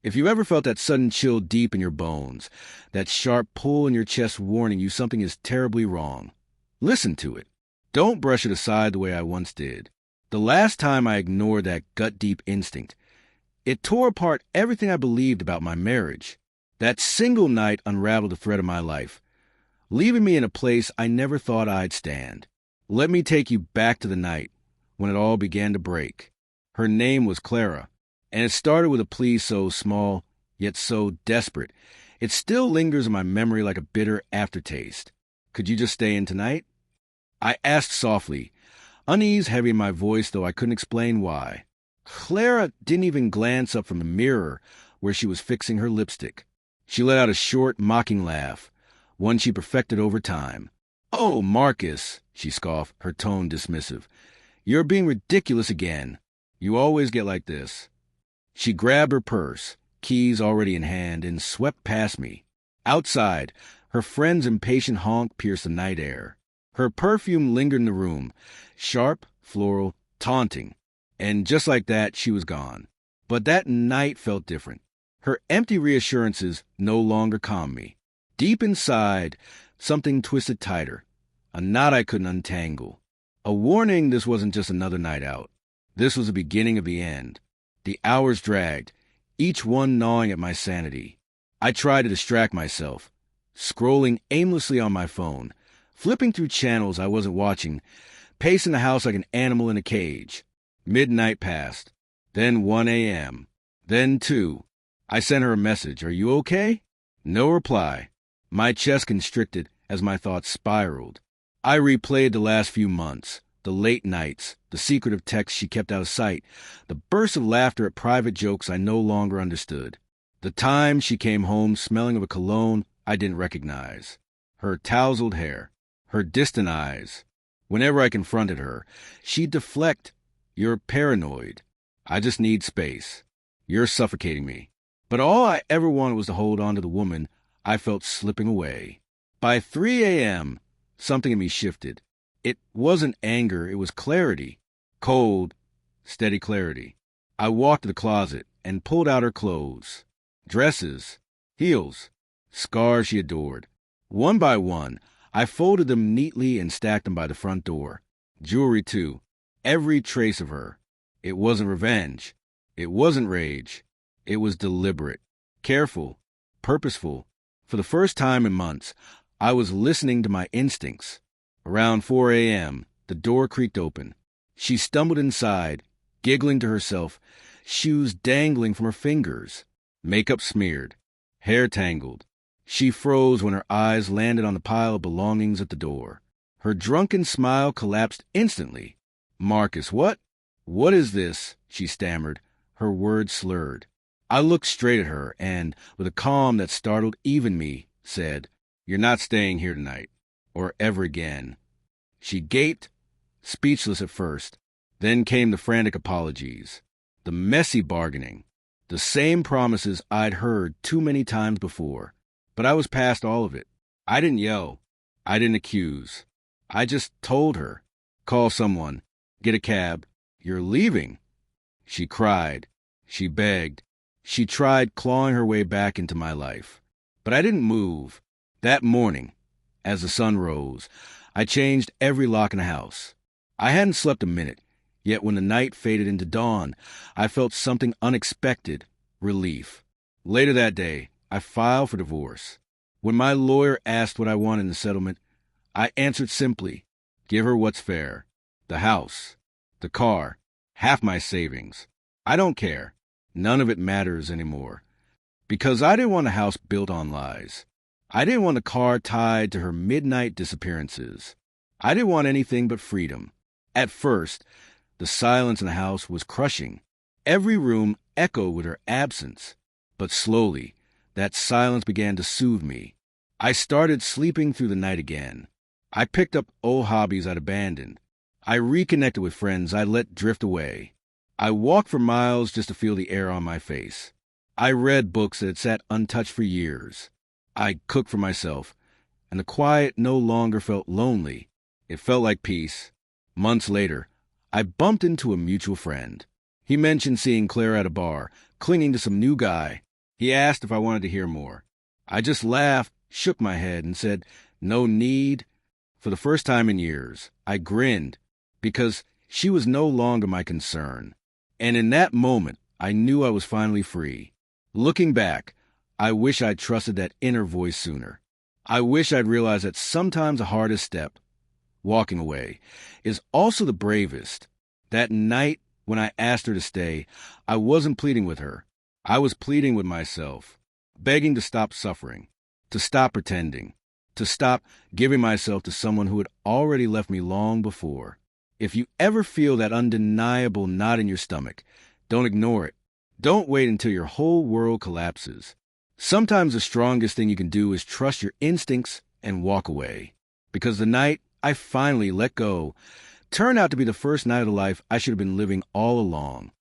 If you ever felt that sudden chill deep in your bones, that sharp pull in your chest warning you something is terribly wrong, listen to it. Don't brush it aside the way I once did. The last time I ignored that gut-deep instinct, it tore apart everything I believed about my marriage. That single night unraveled the thread of my life, leaving me in a place I never thought I'd stand. Let me take you back to the night when it all began to break. Her name was Clara, and it started with a plea so small, yet so desperate. It still lingers in my memory like a bitter aftertaste. Could you just stay in tonight? I asked softly, unease heavy in my voice, though I couldn't explain why. Clara didn't even glance up from the mirror where she was fixing her lipstick. She let out a short, mocking laugh, one she perfected over time. "Oh, Marcus," she scoffed, her tone dismissive. "You're being ridiculous again. You always get like this." She grabbed her purse, keys already in hand, and swept past me. Outside, her friend's impatient honk pierced the night air. Her perfume lingered in the room, sharp, floral, taunting. And just like that, she was gone. But that night felt different. Her empty reassurances no longer calmed me. Deep inside, something twisted tighter, a knot I couldn't untangle. A warning this wasn't just another night out. This was the beginning of the end. The hours dragged, each one gnawing at my sanity. I tried to distract myself, scrolling aimlessly on my phone, flipping through channels I wasn't watching, pacing the house like an animal in a cage. Midnight passed, then 1 a.m., then 2. I sent her a message, "Are you okay?" No reply. My chest constricted as my thoughts spiraled. I replayed the last few months, the late nights, the secretive texts she kept out of sight, the bursts of laughter at private jokes I no longer understood. The time she came home smelling of a cologne I didn't recognize. Her tousled hair, her distant eyes. Whenever I confronted her, she'd deflect. "You're paranoid. I just need space. You're suffocating me." But all I ever wanted was to hold on to the woman I felt slipping away. By 3 a.m., something in me shifted. It wasn't anger, it was clarity. Cold, steady clarity. I walked to the closet and pulled out her clothes. Dresses, heels, scars she adored. One by one, I folded them neatly and stacked them by the front door. Jewelry, too. Every trace of her. It wasn't revenge. It wasn't rage. It was deliberate, careful, purposeful. For the first time in months, I was listening to my instincts. Around 4 a.m., the door creaked open. She stumbled inside, giggling to herself, shoes dangling from her fingers, makeup smeared, hair tangled. She froze when her eyes landed on the pile of belongings at the door. Her drunken smile collapsed instantly. "Marcus, what? What is this?" she stammered, her words slurred. I looked straight at her and, with a calm that startled even me, said, "You're not staying here tonight, or ever again." She gaped, speechless at first. Then came the frantic apologies, the messy bargaining, the same promises I'd heard too many times before. But I was past all of it. I didn't yell. I didn't accuse. I just told her, "Call someone. Get a cab. You're leaving." She cried. She begged. She tried clawing her way back into my life. But I didn't move. That morning, as the sun rose, I changed every lock in the house. I hadn't slept a minute, yet when the night faded into dawn, I felt something unexpected, relief. Later that day, I filed for divorce. When my lawyer asked what I wanted in the settlement, I answered simply, give her what's fair. The house, the car, half my savings. I don't care. None of it matters anymore. Because I didn't want a house built on lies. I didn't want a car tied to her midnight disappearances. I didn't want anything but freedom. At first, the silence in the house was crushing. Every room echoed with her absence. But slowly, that silence began to soothe me. I started sleeping through the night again. I picked up old hobbies I'd abandoned. I reconnected with friends I'd let drift away. I walked for miles just to feel the air on my face. I read books that had sat untouched for years. I cooked for myself, and the quiet no longer felt lonely. It felt like peace. Months later, I bumped into a mutual friend. He mentioned seeing Claire at a bar, clinging to some new guy. He asked if I wanted to hear more. I just laughed, shook my head, and said, "No need." For the first time in years, I grinned because she was no longer my concern. And in that moment, I knew I was finally free. Looking back, I wish I'd trusted that inner voice sooner. I wish I'd realized that sometimes the hardest step, walking away, is also the bravest. That night when I asked her to stay, I wasn't pleading with her. I was pleading with myself, begging to stop suffering, to stop pretending, to stop giving myself to someone who had already left me long before. If you ever feel that undeniable knot in your stomach, don't ignore it. Don't wait until your whole world collapses. Sometimes the strongest thing you can do is trust your instincts and walk away. Because the night I finally let go turned out to be the first night of life I should have been living all along.